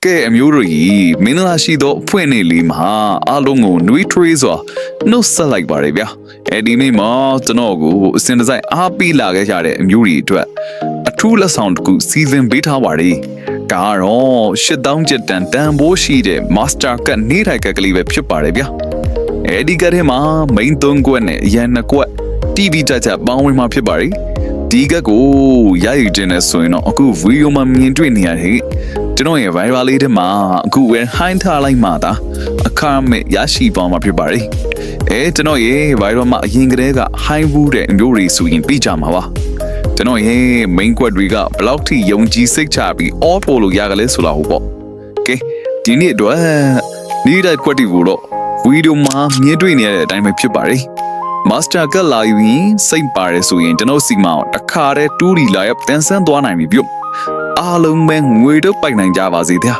ကဲအမျိုးတို့ကြီးမင်္ဂလာရှိသောဖွင့်နေလေးမှာအားလုံးကိုနှွေးထွေးစွာနှုတ်ဆက်လိုက်ပါရဗျာဒီနေ့မှာကျွန်တော်ကိုအစင်တစိုက်အားပေးလာခဲ့ကြတဲ့အမျိုးတွေအတွက်အထူးလက်ဆောင်တစ်ခုစီစဉ်ပေးထားပါရယ်ဒါကတော့8000ကျပ်တန်တန်ဖိုးရှိတဲ့ Master ကတ်နေထိုက်ကကလေးပဲဖြစ်ပါတယ်ဗျာဒီကထဲမှာ main 3ခွက်နဲ့ရန်2ခွက် TV ကြကြပေါင်းဝင်မှာဖြစ်ပါရယ်ဒီကကိုရယူတင်နေဆိုရင်တော့အခုဗီဒီယိုမှာမြင်တွေ့နေရတယ်ကျွန်တော်ရဲ့ viral လေးထဲမှာအခုဝယ်ဟိုင်းထားလိုက်မှသာအခမဲ့ရရှိသွားမှာဖြစ်ပါတယ်ကျွန်တော်ရဲ့ viral မှာအရင်ကတည်းကဟိုင်းဘူးတဲ့အမျိုးတွေဆိုရင်ပြကြမှာပါကျွန်တော်ရဲ့ main ကွက်တွေကဘလောက်ထိယုံကြည်စိတ်ချပြီး all ပို့လို့ရကြလဲဆိုတာဟုတ်ပေါ့ကဲဒီနေ့အတွက်နေတဲ့ကွက်တွေကိုတော့ဗီဒီယိုမှာမြင်တွေ့နေရတဲ့အတိုင်းပဲဖြစ်ပါတယ်Master ကလာယူရင်စိတ်ပါတယ်ဆိုရင်ကျွန်တော်စီမအောင်တခါတည်းတူးရီလာရတန်ဆန်းသွားနိုင်ပြီပြုတ်အားလုံးပဲငွေတော့ပိုက်နိုင်ကြပါစေဗျာ